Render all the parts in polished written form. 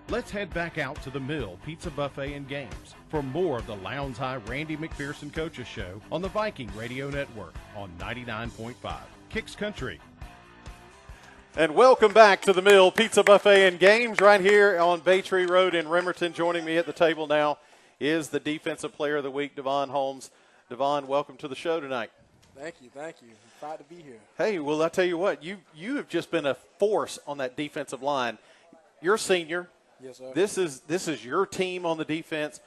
Let's head back out to the Mill Pizza Buffet and Games for more of the Lowndes High Randy McPherson Coaches Show on the Viking Radio Network on 99.5 Kicks Country. And welcome back to the Mill Pizza Buffet and Games right here on Bay Tree Road in Remerton. Joining me at the table now is the Defensive Player of the Week, Devon Holmes. Devon, welcome to the show tonight. Thank you. I'm proud to be here. Hey, well, I tell you what, you have just been a force on that defensive line. You're a senior. Yes, sir. This is your team on the defense.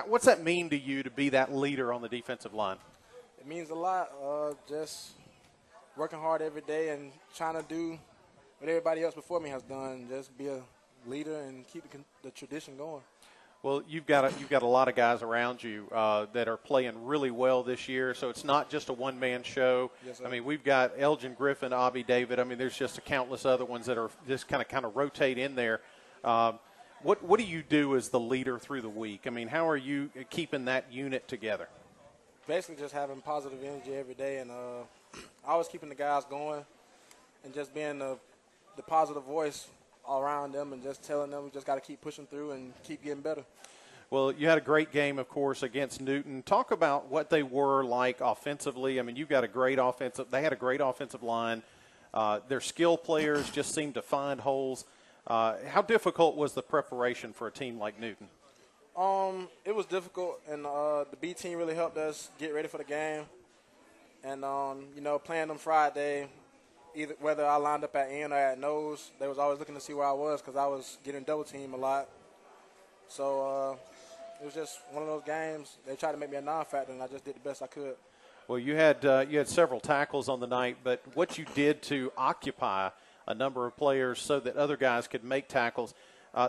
What's that mean to you to be that leader on the defensive line? It means a lot. Just working hard every day and trying to do what everybody else before me has done. Just be a leader and keep the tradition going. Well, you've got a lot of guys around you that are playing really well this year, so it's not just a one-man show. Yes, sir. I mean, we've got Elgin Griffin, Abby David. I mean, there's just a countless other ones that are just kind of rotate in there. What do you do as the leader through the week? I mean, how are you keeping that unit together? Basically just having positive energy every day and always keeping the guys going and just being the positive voice all around them and just telling them we just got to keep pushing through and keep getting better. Well, you had a great game, of course, against Newton. Talk about what they were like offensively. I mean, you've got they had a great offensive line. Their skill players just seemed to find holes. How difficult was the preparation for a team like Newton? It was difficult, and the B team really helped us get ready for the game. And, playing them Friday, whether I lined up at end or at nose, they was always looking to see where I was because I was getting double teamed a lot. So it was just one of those games. They tried to make me a non-factor, and I just did the best I could. Well, you had several tackles on the night, but what you did to occupy a number of players so that other guys could make tackles,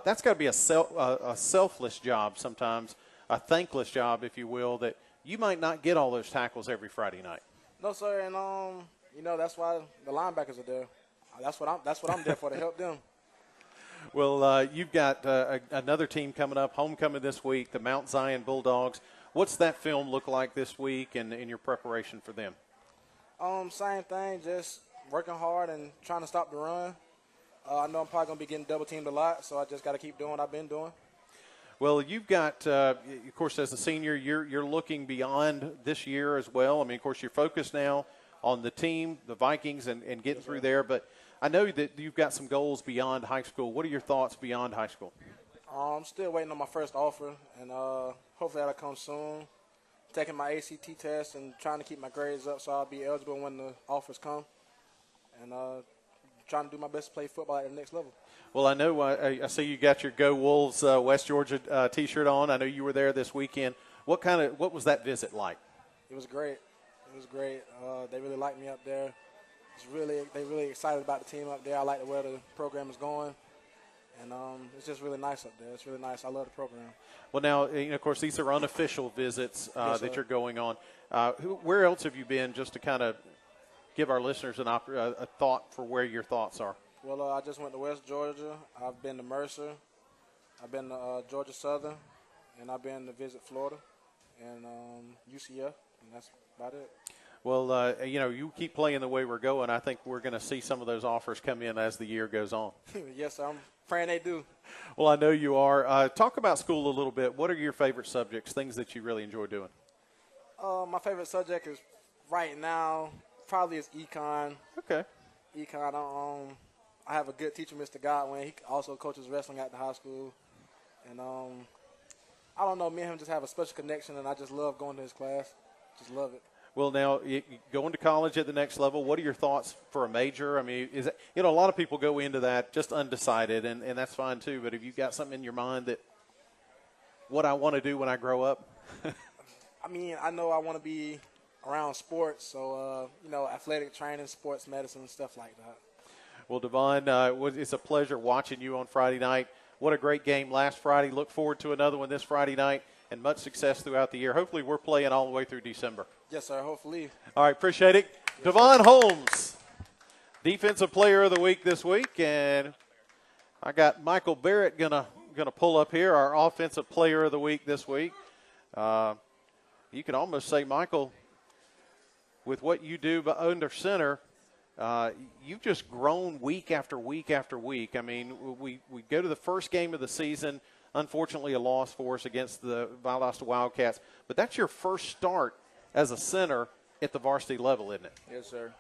that's got to be a selfless job sometimes, a thankless job, if you will, that you might not get all those tackles every Friday night. No, sir, and that's why the linebackers are there. That's what I'm there for, to help them. Well, you've got another team coming up, homecoming this week, the Mount Zion Bulldogs. What's that film look like this week and in your preparation for them? Same thing, just working hard and trying to stop the run. I know I'm probably going to be getting double-teamed a lot, so I just got to keep doing what I've been doing. Well, you've got, of course, as a senior, you're looking beyond this year as well. I mean, of course, you're focused now on the team, the Vikings, and getting through there. But I know that you've got some goals beyond high school. What are your thoughts beyond high school? I'm still waiting on my first offer, and hopefully that'll come soon. Taking my ACT test and trying to keep my grades up so I'll be eligible when the offers come. And trying to do my best to play football at the next level. Well, I know I see you got your Go Wolves West Georgia T-shirt on. I know you were there this weekend. What was that visit like? It was great. They really liked me up there. They really excited about the team up there. I like where the program is going. And it's just really nice up there. It's really nice. I love the program. Well, now, of course, these are unofficial visits Yes, that sir. you're going on. Where else have you been, just to kind of give our listeners a thought for where your thoughts are? Well, I just went to West Georgia. I've been to Mercer. I've been to Georgia Southern. And I've been to visit Florida and UCF. And that's about it. Well, you keep playing the way we're going. I think we're going to see some of those offers come in as the year goes on. Yes, sir. I'm praying they do. Well, I know you are. Talk about school a little bit. What are your favorite subjects, things that you really enjoy doing? My favorite subject is right now probably is econ. Okay. Econ. I have a good teacher, Mr. Godwin. He also coaches wrestling at the high school. And I don't know, me and him just have a special connection, and I just love going to his class. Just love it. Well, now, going to college at the next level, what are your thoughts for a major? I mean, a lot of people go into that just undecided, and that's fine too. But have you got something in your mind that what I want to do when I grow up? I mean, I know I want to be around sports, so, athletic training, sports medicine, stuff like that. Well, Devon, it's a pleasure watching you on Friday night. What a great game last Friday. Look forward to another one this Friday night, and much success throughout the year. Hopefully we're playing all the way through December. Yes, sir, hopefully. All right, appreciate it. Yes, Devon Holmes, Defensive Player of the Week this week, and I got Michael Barrett gonna pull up here, our Offensive Player of the Week this week. You can almost say, Michael, with what you do under center, you've just grown week after week after week. I mean, we go to the first game of the season, unfortunately a loss for us against the Valdosta Wildcats, but that's your first start as a center at the varsity level, isn't it? Yes, sir.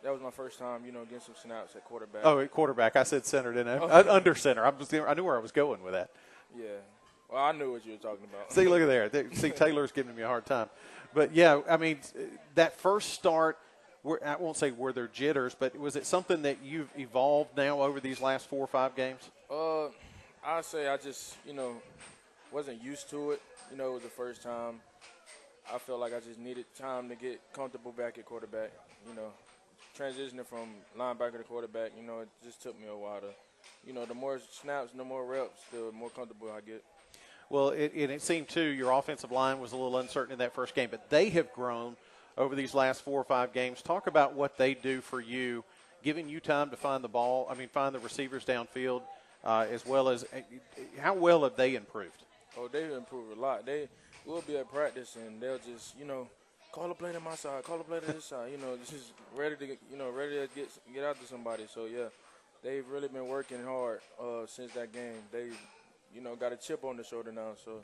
That was my first time, getting some snaps at quarterback. Oh, at quarterback. I said center, didn't I? Under center. I knew where I was going with that. Yeah. Well, I knew what you were talking about. See, look at there. See, Taylor's giving me a hard time. But, yeah, I mean, that first start, I won't say were there jitters, but was it something that you've evolved now over these last 4 or 5 games? I'd say I just, wasn't used to it. It was the first time. I felt like I just needed time to get comfortable back at quarterback. Transitioning from linebacker to quarterback, it just took me a while to, the more snaps, the more reps, the more comfortable I get. Well, it seemed, too, your offensive line was a little uncertain in that first game, but they have grown over these last 4 or 5 games. Talk about what they do for you, giving you time to find find the receivers downfield, as well as how well have they improved? Oh, they've improved a lot. We'll be at practice, and they'll just, call a play to my side, call a play to this side, just ready to get out to somebody. So, yeah, they've really been working hard since that game. They've, got a chip on their shoulder now. So,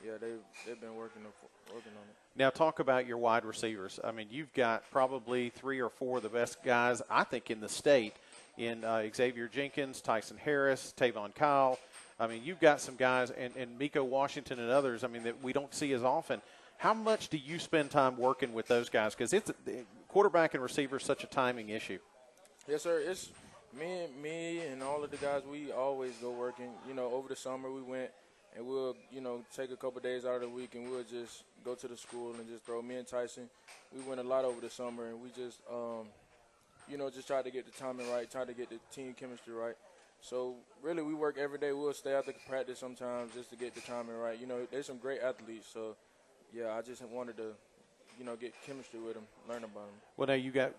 yeah, they've been working on it. Now, talk about your wide receivers. I mean, you've got probably 3 or 4 of the best guys, I think, in the state in Xavier Jenkins, Tyson Harris, Tavon Kyle. I mean, you've got some guys, and Miko Washington and others, that we don't see as often. How much do you spend time working with those guys? Because quarterback and receiver is such a timing issue. Yes, sir. It's me and all of the guys, we always go working. Over the summer we went and we'll, take a couple days out of the week and we'll just go to the school and just throw. Me and Tyson, we went a lot over the summer and we just, just try to get the timing right, try to get the team chemistry right. So, really, we work every day. We'll stay after practice sometimes just to get the timing right. There's some great athletes, so, yeah, I just wanted to, get chemistry with them, learn about them. Well, now you got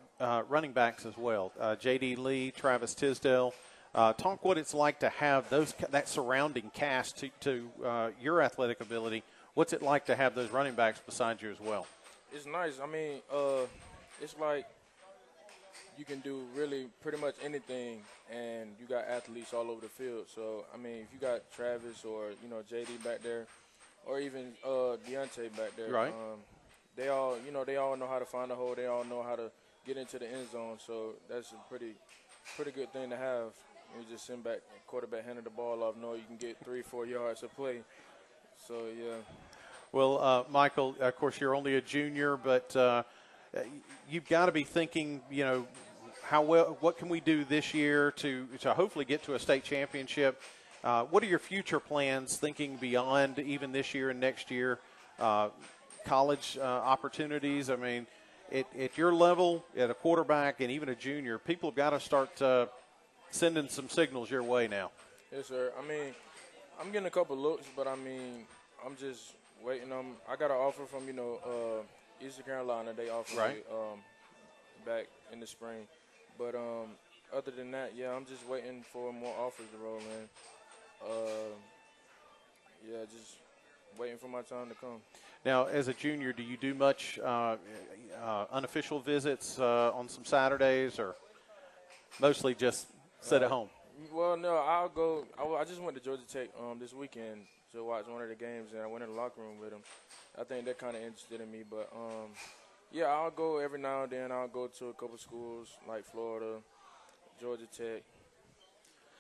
running backs as well. J.D. Lee, Travis Tisdale. Talk what it's like to have that surrounding cast to your athletic ability. What's it like to have those running backs beside you as well? It's nice. It's like you can do really pretty much anything, and you got athletes all over the field. So, if you got Travis or, J.D. back there, or even Deontay back there, right. They all know how to find a hole. They all know how to get into the end zone. So that's a pretty good thing to have. You just send back, quarterback handing the ball off, know you can get 3-4 yards of play. So, yeah. Well, Michael, of course, you're only a junior, but you've got to be thinking, what can we do this year to hopefully get to a state championship? What are your future plans, thinking beyond even this year and next year? College opportunities. At your level, at a quarterback and even a junior, people have got to start sending some signals your way now. Yes, sir. I'm getting a couple looks, but I'm just waiting. I got an offer from Eastern Carolina. They offered me back in the spring, but other than that, yeah, I'm just waiting for more offers to roll in. Just waiting for my time to come. Now, as a junior, do you do much unofficial visits on some Saturdays, or mostly just sit at home? Well, no, I'll go. I just went to Georgia Tech this weekend to watch one of the games, and I went in the locker room with them. I think they're kind of interested in me, but yeah, I'll go every now and then. I'll go to a couple schools like Florida, Georgia Tech,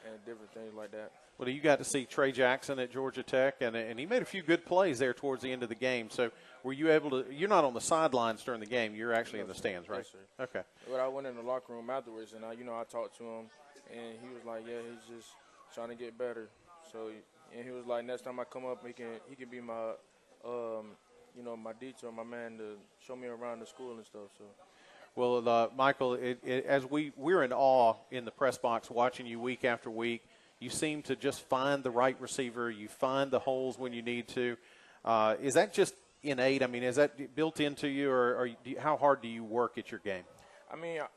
and different things like that. Well, you got to see Trey Jackson at Georgia Tech, and he made a few good plays there towards the end of the game. So were you able to – you're not on the sidelines during the game. You're actually in the stands, right? Yes, sir. Okay. But I went in the locker room afterwards, and I talked to him, and he was like, yeah, he's just trying to get better. So, and he was like, next time I come up, he can be my, my detail, my man, to show me around the school and stuff. So. Well, Michael, as we're in awe in the press box watching you week after week. You seem to just find the right receiver. You find the holes when you need to. Is that just innate? Is that built into you, or how hard do you work at your game?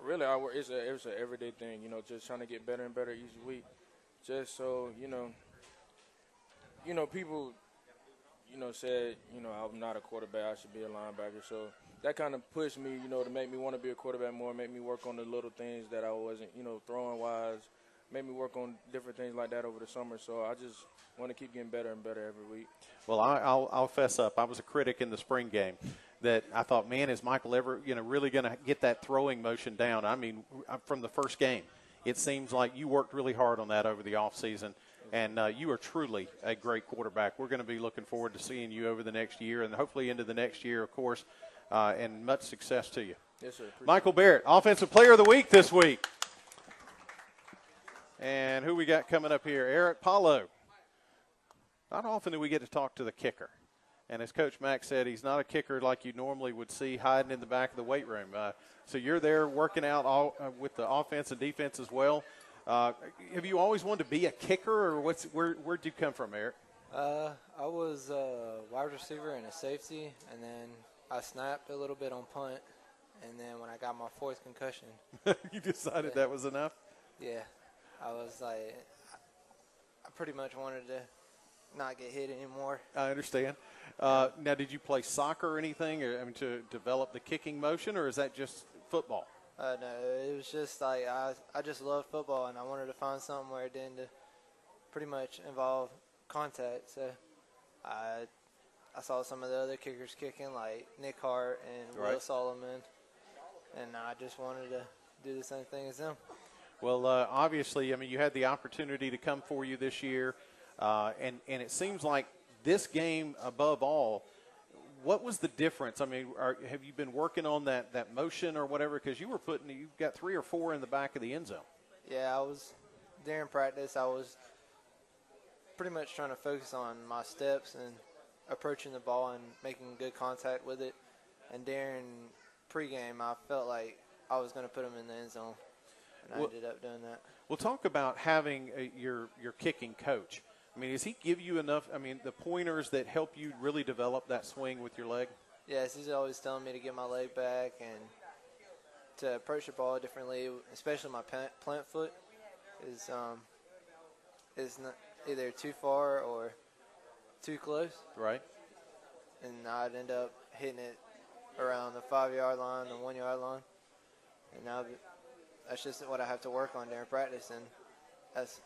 Really, I work. It's an everyday thing. Just trying to get better and better each week. Just so people, said I'm not a quarterback. I should be a linebacker. So that kind of pushed me, to make me want to be a quarterback more, make me work on the little things that I wasn't, throwing wise, made me work on different things like that over the summer. So I just want to keep getting better and better every week. Well, I'll fess up. I was a critic in the spring game that I thought, man, is Michael ever, really going to get that throwing motion down? I mean, from the first game, it seems like you worked really hard on that over the offseason, and you are truly a great quarterback. We're going to be looking forward to seeing you over the next year and hopefully into the next year, of course, and much success to you. Yes, sir. Michael Barrett, Offensive Player of the Week this week. And who we got coming up here? Eric Paulo. Not often do we get to talk to the kicker. And as Coach Mack said, he's not a kicker like you normally would see hiding in the back of the weight room. So you're there working out with the offense and defense as well. Have you always wanted to be a kicker, or where'd you come from, Eric? I was a wide receiver and a safety, and then I snapped a little bit on punt. And then when I got my 4th concussion. You decided that was enough? Yeah. I was like, I pretty much wanted to not get hit anymore. I understand. Now, did you play soccer or anything, to develop the kicking motion, or is that just football? No, it was just like I just loved football, and I wanted to find something where it didn't pretty much involve contact. So I saw some of the other kickers kicking, like Nick Hart and Will Solomon, and I just wanted to do the same thing as them. Well, obviously, you had the opportunity to come for you this year, and it seems like this game above all, what was the difference? Have you been working on that motion or whatever? Because you got 3 or 4 in the back of the end zone. Yeah, during practice, I was pretty much trying to focus on my steps and approaching the ball and making good contact with it. And during pregame, I felt like I was going to put them in the end zone. And I ended up doing that. Well, talk about having your kicking coach. Does he give you enough, the pointers that help you really develop that swing with your leg? Yes, he's always telling me to get my leg back and to approach the ball differently, especially my plant foot is not either too far or too close. Right. And I'd end up hitting it around the 5-yard line, the 1-yard line. And now that's just what I have to work on during practice, and that's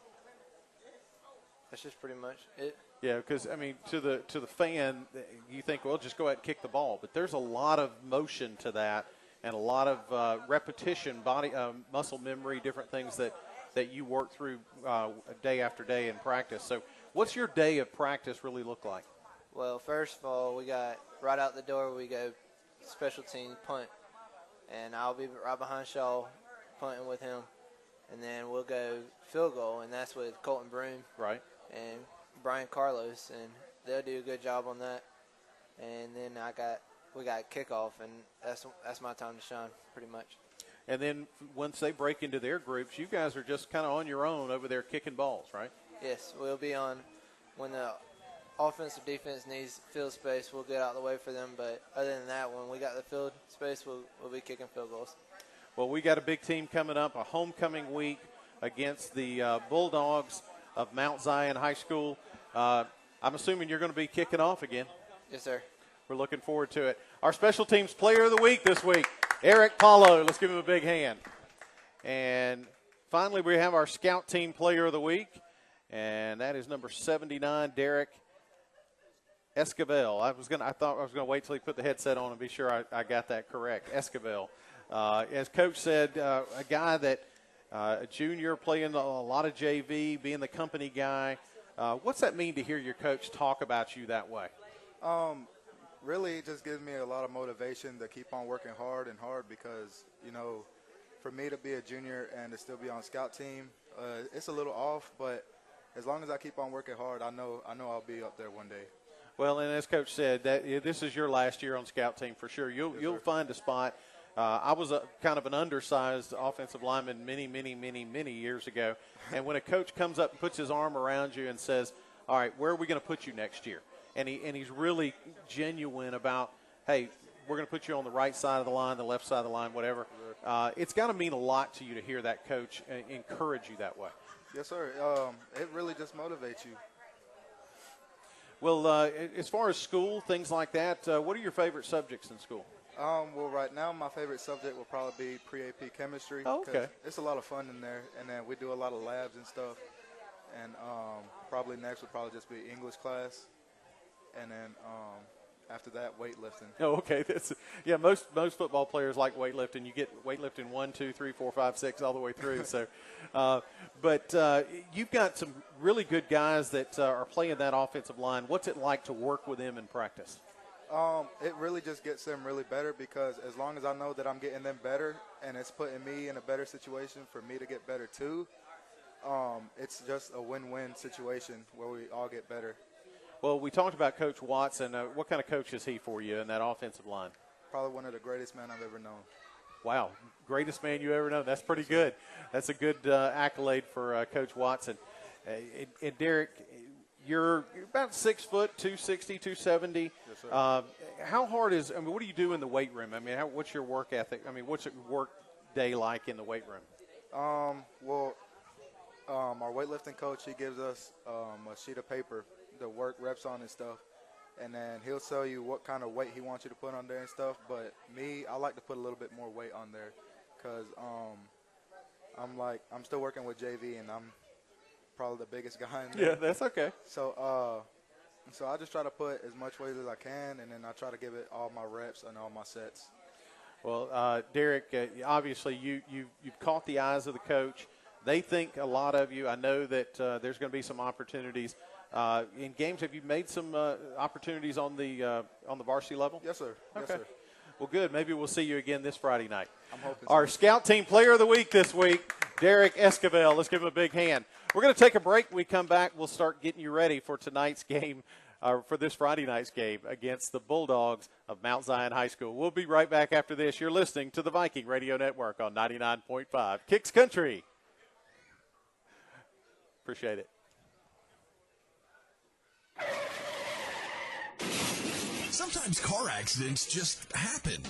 just pretty much it. Yeah, because to the fan, you think, well, just go ahead and kick the ball, but there's a lot of motion to that, and a lot of repetition, body muscle memory, different things that you work through day after day in practice. So, what's your day of practice really look like? Well, first of all, we got right out the door, we go special team punt, and I'll be right behind Shaw punting with him, and then we'll go field goal, and that's with Colton Broom. Right. And Brian Carlos, and they'll do a good job on that. And then we got kickoff, and that's my time to shine, pretty much. And then once they break into their groups, you guys are just kind of on your own over there kicking balls, right? Yes, we'll be on when the offensive defense needs field space. We'll get out of the way for them, but other than that, when we got the field space, we'll be kicking field goals. Well, we got a big team coming up, a homecoming week against the Bulldogs of Mount Zion High School. I'm assuming you're going to be kicking off again. Yes, sir. We're looking forward to it. Our special teams player of the week this week, Eric Paulo. Let's give him a big hand. And finally, we have our scout team player of the week, and that is number 79, Derek Esquivel. I thought I was going to wait till he put the headset on and be sure I got that correct. Esquivel. As Coach said, a guy that a junior playing a lot of JV, being the company guy. What's that mean to hear your coach talk about you that way? Really, it just gives me a lot of motivation to keep on working hard because, for me to be a junior and to still be on scout team, it's a little off, but as long as I keep on working hard, I know I'll be up there one day. Well, and as Coach said, this is your last year on scout team for sure. You'll find a spot. I was kind of an undersized offensive lineman many years ago, and when a coach comes up and puts his arm around you and says, all right, where are we going to put you next year? And he's really genuine about, hey, we're going to put you on the right side of the line, the left side of the line, whatever. It's got to mean a lot to you to hear that coach encourage you that way. Yes, sir. It really just motivates you. Well, as far as school, things like that, what are your favorite subjects in school? Well, right now my favorite subject will probably be pre-AP chemistry. Oh, okay. 'cause it's a lot of fun in there, and then we do a lot of labs and stuff. And probably next would probably just be English class, and then after that, weightlifting. Oh, okay. Yeah, most football players like weightlifting. You get weightlifting 1, 2, 3, 4, 5, 6 all the way through. So, but you've got some really good guys that are playing that offensive line. What's it like to work with them in practice? It really just gets them really better, because as long as I know that I'm getting them better and it's putting me in a better situation for me to get better too, it's just a win-win situation where we all get better. Well, we talked about Coach Watson. What kind of coach is he for you in that offensive line? Probably one of the greatest men I've ever known. Wow, greatest man you ever known. That's pretty good. That's a good accolade for Coach Watson. And Derek, you're about 6 foot, 260, 270. Yes, sir. How hard is? I mean, what do you do in the weight room? I mean, what's your work ethic? I mean, what's your work day like in the weight room? Our weightlifting coach, he gives us a sheet of paper to work reps on and stuff, and then he'll tell you what kind of weight he wants you to put on there and stuff. But me, I like to put a little bit more weight on there, because I'm still working with JV, and I'm probably the biggest guy in there. Yeah, that's okay. So I just try to put as much weight as I can, and then I try to give it all my reps and all my sets. Well, Derek, obviously you've caught the eyes of the coach. They think a lot of you. I know that there's going to be some opportunities in games. Have you made some opportunities on the varsity level? Yes, sir. Okay. Yes, sir. Well, good. Maybe we'll see you again this Friday night. I'm hoping. Our Scout Team Player of the Week this week, Derek Esquivel. Let's give him a big hand. We're going to take a break. When we come back, we'll start getting you ready for tonight's game, for this Friday night's game against the Bulldogs of Mount Zion High School. We'll be right back after this. You're listening to the Viking Radio Network on 99.5 Kicks Country. Appreciate it. Sometimes car accidents just happen.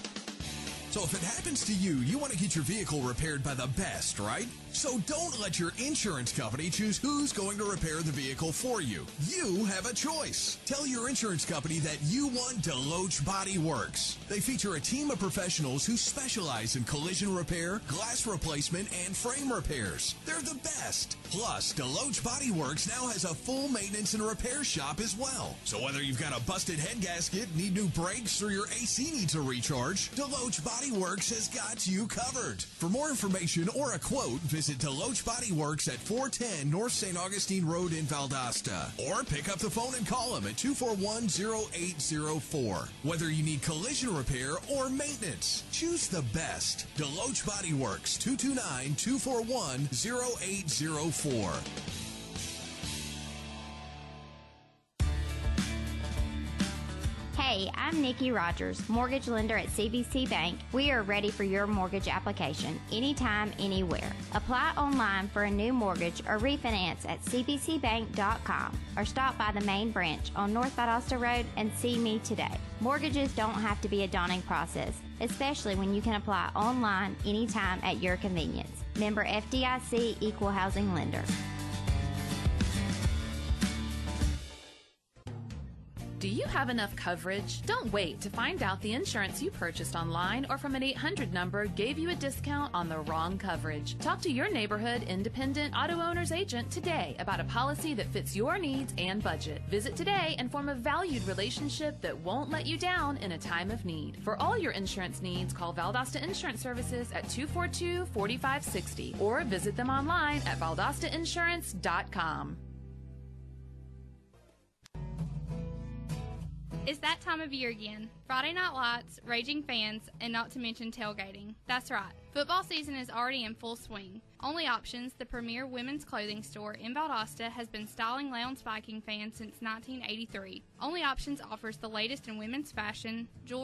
So if it happens to you, you want to get your vehicle repaired by the best, right? So don't let your insurance company choose who's going to repair the vehicle for you. You have a choice. Tell your insurance company that you want Deloach Body Works. They feature a team of professionals who specialize in collision repair, glass replacement, and frame repairs. They're the best. Plus, Deloach Body Works now has a full maintenance and repair shop as well. So whether you've got a busted head gasket, need new brakes, or your AC needs a recharge, Deloach Body Works has got you covered. For more information or a quote, visit Deloach Body Works at 410 North St. Augustine Road in Valdosta. Or pick up the phone and call them at 241-0804. Whether you need collision repair or maintenance, choose the best. Deloach Body Works, 229-241-0804. Hey, I'm Nikki Rogers, mortgage lender at CVC Bank. We are ready for your mortgage application anytime, anywhere. Apply online for a new mortgage or refinance at cvcbank.com or stop by the main branch on North Valdosta Road and see me today. Mortgages don't have to be a daunting process, especially when you can apply online anytime at your convenience. Member FDIC, Equal Housing Lender. Do you have enough coverage? Don't wait to find out the insurance you purchased online or from an 800 number gave you a discount on the wrong coverage. Talk to your neighborhood independent auto owner's agent today about a policy that fits your needs and budget. Visit today and form a valued relationship that won't let you down in a time of need. For all your insurance needs, call Valdosta Insurance Services at 242-4560 or visit them online at valdostainsurance.com. It's that time of year again. Friday night lights, raging fans, and not to mention tailgating. That's right. Football season is already in full swing. Only Options, the premier women's clothing store in Valdosta, has been styling Lowndes Viking fans since 1983. Only Options offers the latest in women's fashion, jewelry,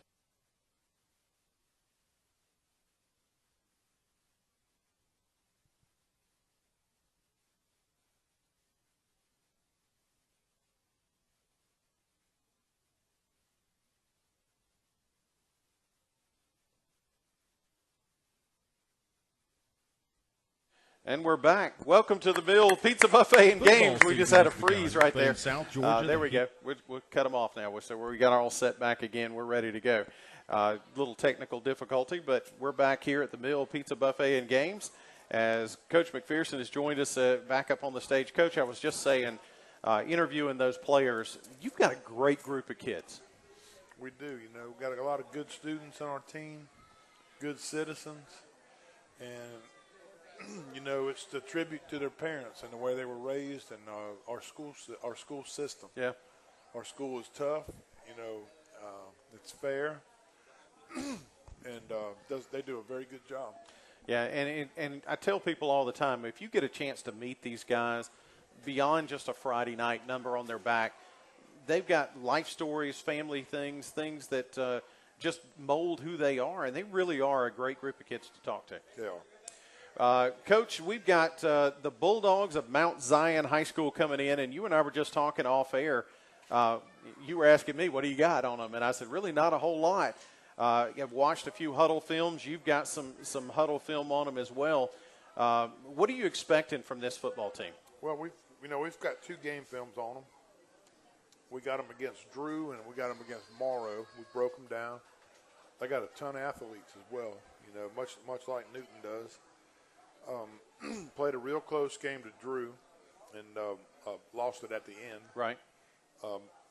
And we're back. Welcome to the Mill Pizza Buffet and Games. We just had a freeze right there. South Georgia. There we go. We'll cut them off now. So we got our all set back again. We're ready to go. Little technical difficulty, but we're back here at the Mill Pizza Buffet and Games as Coach McPherson has joined us back up on the stage. Coach, I was just saying, interviewing those players, you've got a great group of kids. We do. We've got a lot of good students on our team, good citizens, and it's the tribute to their parents and the way they were raised and our school system. Yeah. Our school is tough. It's fair, and they do a very good job. Yeah, and I tell people all the time, if you get a chance to meet these guys beyond just a Friday night number on their back, they've got life stories, family things that just mold who they are, and they really are a great group of kids to talk to. They are. Coach, we've got the Bulldogs of Mount Zion High School coming in, and you and I were just talking off air. You were asking me, what do you got on them? And I said, really not a whole lot. I've watched a few huddle films. You've got some huddle film on them as well. What are you expecting from this football team? Well, we've got 2 game films on them. We got them against Drew, and we got them against Morrow. We broke them down. They got a ton of athletes as well, much like Newton does. Played a real close game to Drew and lost it at the end. Right.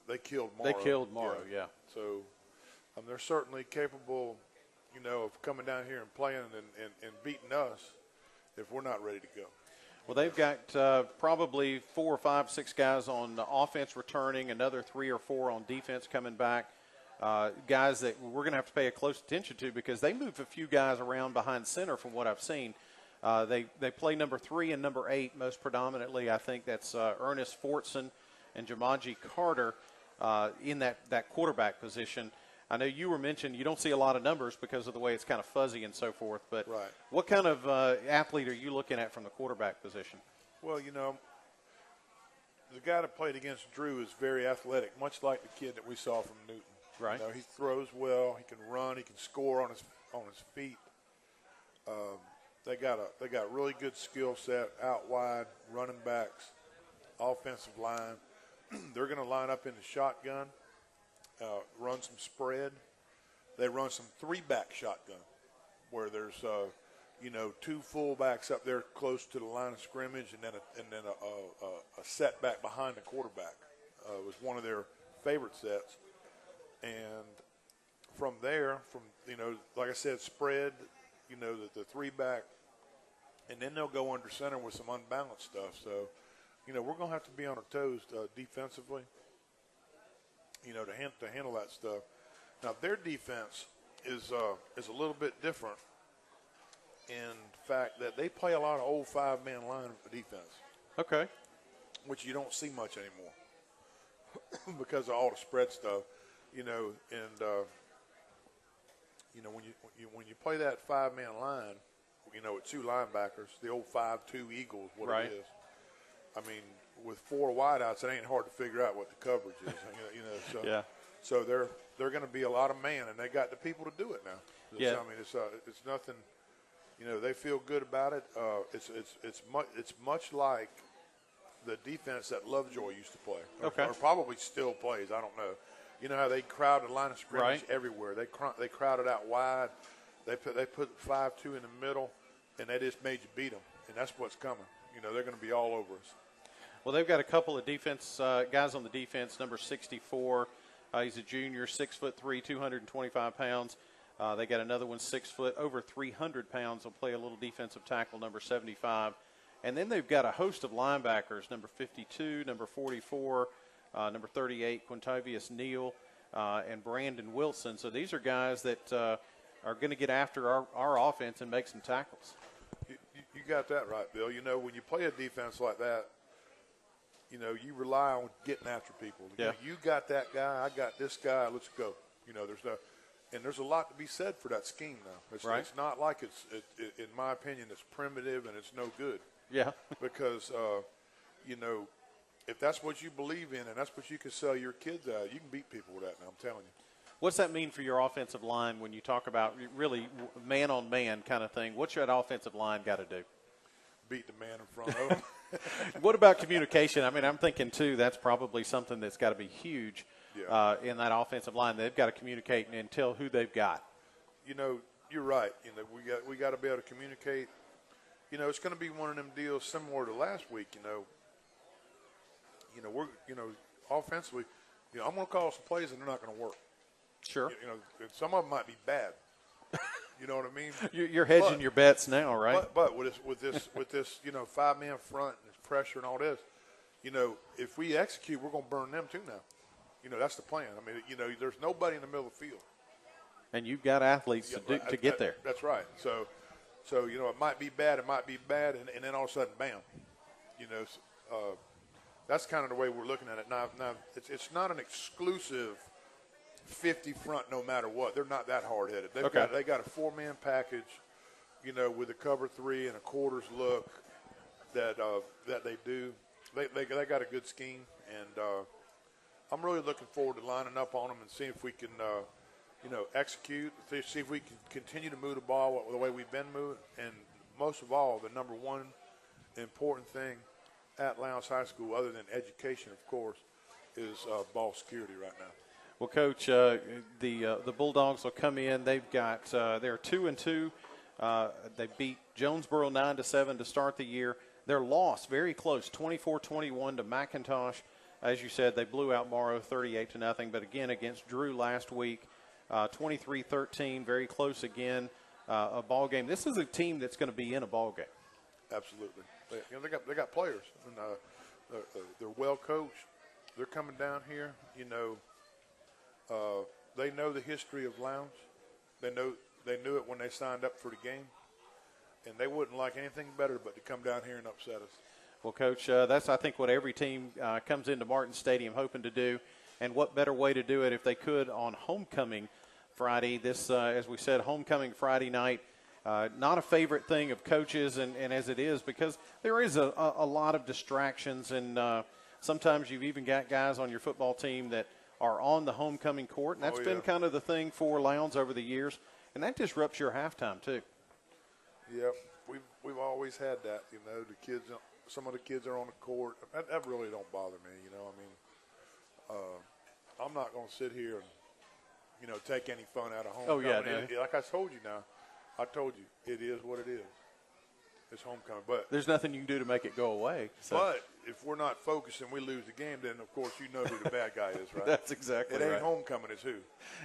They killed Morrow. They killed Morrow, yeah. So they're certainly capable, of coming down here and playing and beating us if we're not ready to go. Well, they've got probably 4 or 5, 6 guys on offense returning, another 3 or 4 on defense coming back. Guys that we're going to have to pay a close attention to because they move a few guys around behind center from what I've seen. They play number 3 and number 8 most predominantly. I think that's Ernest Fortson and Jamaji Carter in that quarterback position. I know you were mentioning you don't see a lot of numbers because of the way it's kind of fuzzy and so forth, but right. What kind of athlete are you looking at from the quarterback position? Well, the guy that played against Drew is very athletic, much like the kid that we saw from Newton. Right. He throws well, he can run, he can score on his feet. They got really good skill set out wide, running backs, offensive line. They're going to line up in the shotgun, run some spread. They run some 3-back shotgun where there's 2 fullbacks up there close to the line of scrimmage, and then a setback behind the quarterback was one of their favorite sets. And from there, like I said, spread, the 3-back, and then they'll go under center with some unbalanced stuff. So, we're going to have to be on our toes defensively, to handle that stuff. Now, their defense is a little bit different in fact that they play a lot of old 5-man line defense. Okay. Which you don't see much anymore because of all the spread stuff. When you play that 5-man line, with 2 linebackers, the old 5-2 Eagles, what right. it is. I mean, with 4 wideouts, it ain't hard to figure out what the coverage is. So, yeah. So they're going to be a lot of man, and they got the people to do it now. Yeah. I mean, it's nothing. They feel good about it. It's much like the defense that Lovejoy used to play, or probably still plays. I don't know. You know how they crowd the line of scrimmage everywhere. They crowded out wide. They put 5-2 in the middle, and they just made you beat them. And that's what's coming. They're going to be all over us. Well, they've got a couple of defense guys on the defense. Number 64, he's a junior, 6'3", 225 pounds. They got another one 6 foot, over 300 pounds. Will play a little defensive tackle, number 75. And then they've got a host of linebackers, number 52, number 44, number 38, Quintavious Neal, and Brandon Wilson. So these are guys that are going to get after our offense and make some tackles. You got that right, Bill. When you play a defense like that, you rely on getting after people. Yeah. You got that guy, I got this guy, let's go. There's a lot to be said for that scheme now. It's not like it's in my opinion, it's primitive and it's no good. Yeah. Because, if that's what you believe in and that's what you can sell your kids at, you can beat people with that now, I'm telling you. What's that mean for your offensive line when you talk about really man-on-man kind of thing? What's that offensive line got to do? Beat the man in front of them. What about communication? I mean, I'm thinking, too, that's probably something that's got to be huge in that offensive line. They've got to communicate and tell who they've got. You know, you're right. You know, we got to be able to communicate. You know, it's going to be one of them deals similar to last week. Offensively, I'm going to call some plays and they're not going to work. Sure. Some of them might be bad. You know what I mean? You're hedging your bets now, right? But with this 5-man front and this pressure and all this, if we execute, we're going to burn them too now. That's the plan. I mean, there's nobody in the middle of the field. And you've got athletes to get there. That's right. So it might be bad, and then all of a sudden, bam. That's kind of the way we're looking at it now. Now it's not an exclusive 50 front no matter what. They're not that hard-headed. They got a 4-man package, with a cover 3 and a quarters look that they do. They got a good scheme, and I'm really looking forward to lining up on them and seeing if we can execute, see if we can continue to move the ball the way we've been moving, and most of all, the number one important thing at Lowndes High School, other than education, of course, is ball security right now. Well, Coach, the Bulldogs will come in. They're 2-2. They beat Jonesboro 9-7 to start the year. Their loss very close, 24-21 to McIntosh. As you said, they blew out Morrow 38-0. But again, against Drew last week, 23-13, very close again. A ball game. This is a team that's going to be in a ball game. Absolutely. They got players, and they're well coached. They're coming down here. They know the history of Lowndes. They knew it when they signed up for the game, and they wouldn't like anything better but to come down here and upset us. Well, Coach, that's I think what every team comes into Martin Stadium hoping to do, and what better way to do it if they could on homecoming Friday. This, as we said, homecoming Friday night. Not a favorite thing of coaches, and as it is, because there is a lot of distractions, and sometimes you've even got guys on your football team that are on the homecoming court, and that's been kind of the thing for Lowndes over the years, and that disrupts your halftime too. Yep, we've always had that. The kids, some of the kids are on the court. That really don't bother me. I'm not going to sit here and take any fun out of homecoming. Like I told you now. I told you, it is what it is. It's homecoming. But there's nothing you can do to make it go away. So. But if we're not focused and we lose the game, then, of course, you know who the bad guy is, right? That's exactly right. It ain't homecoming, it's who?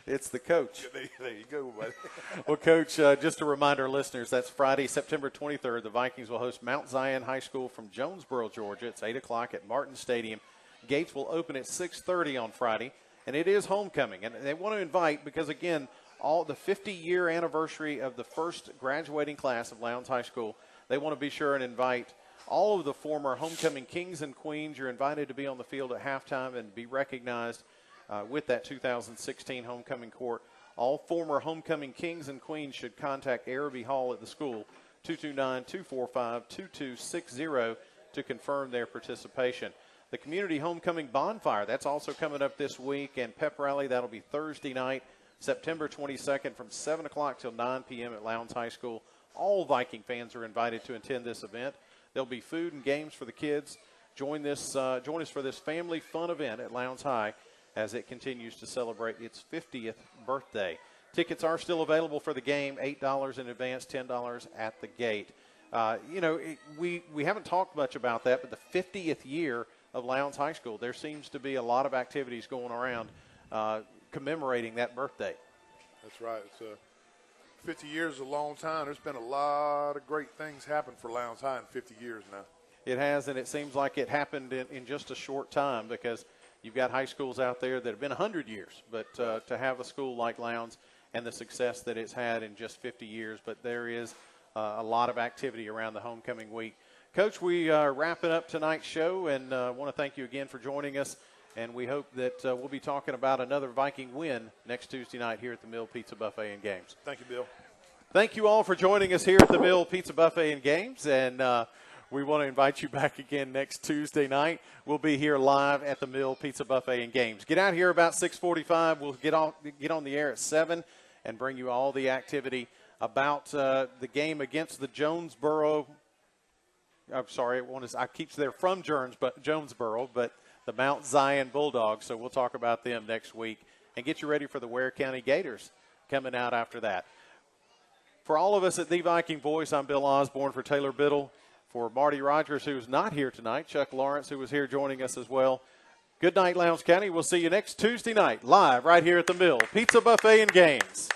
It's the coach. Yeah, there you go, buddy. Well, Coach, just to remind our listeners, that's Friday, September 23rd. The Vikings will host Mount Zion High School from Jonesboro, Georgia. It's 8 o'clock at Martin Stadium. Gates will open at 6:30 on Friday, and it is homecoming. And they want to invite, because, again, the 50-year anniversary of the first graduating class of Lowndes High School, they want to be sure and invite all of the former homecoming kings and queens. You're invited to be on the field at halftime and be recognized with that 2016 homecoming court. All former homecoming kings and queens should contact Araby Hall at the school, 229-245-2260, to confirm their participation. The community homecoming bonfire, that's also coming up this week, and pep rally, that'll be Thursday night, September 22nd from 7 o'clock till 9 p.m. at Lowndes High School. All Viking fans are invited to attend this event. There'll be food and games for the kids. Join us for this family fun event at Lowndes High as it continues to celebrate its 50th birthday. Tickets are still available for the game, $8 in advance, $10 at the gate. We haven't talked much about that, but the 50th year of Lowndes High School, there seems to be a lot of activities going around commemorating that birthday. That's right. It's 50 years is a long time. There's been a lot of great things happen for Lowndes High in 50 years now. It has, and it seems like it happened in just a short time, because you've got high schools out there that have been 100 years. But to have a school like Lowndes and the success that it's had in just 50 years, but there is a lot of activity around the homecoming week. Coach, we are wrapping up tonight's show, and want to thank you again for joining us. And we hope that we'll be talking about another Viking win next Tuesday night here at the Mill Pizza Buffet and Games. Thank you, Bill. Thank you all for joining us here at the Mill Pizza Buffet and Games. And we want to invite you back again next Tuesday night. We'll be here live at the Mill Pizza Buffet and Games. Get out here about 6:45. We'll get on the air at 7 and bring you all the activity about the game against the Jonesboro. I'm sorry, I keep there from Jonesboro, but the Mount Zion Bulldogs. So we'll talk about them next week and get you ready for the Ware County Gators coming out after that. For all of us at The Viking Voice, I'm Bill Osborne. For Taylor Biddle, for Marty Rogers, who's not here tonight, Chuck Lawrence, who was here joining us as well. Good night, Lowndes County. We'll see you next Tuesday night live right here at the Mill Pizza Buffet and Games.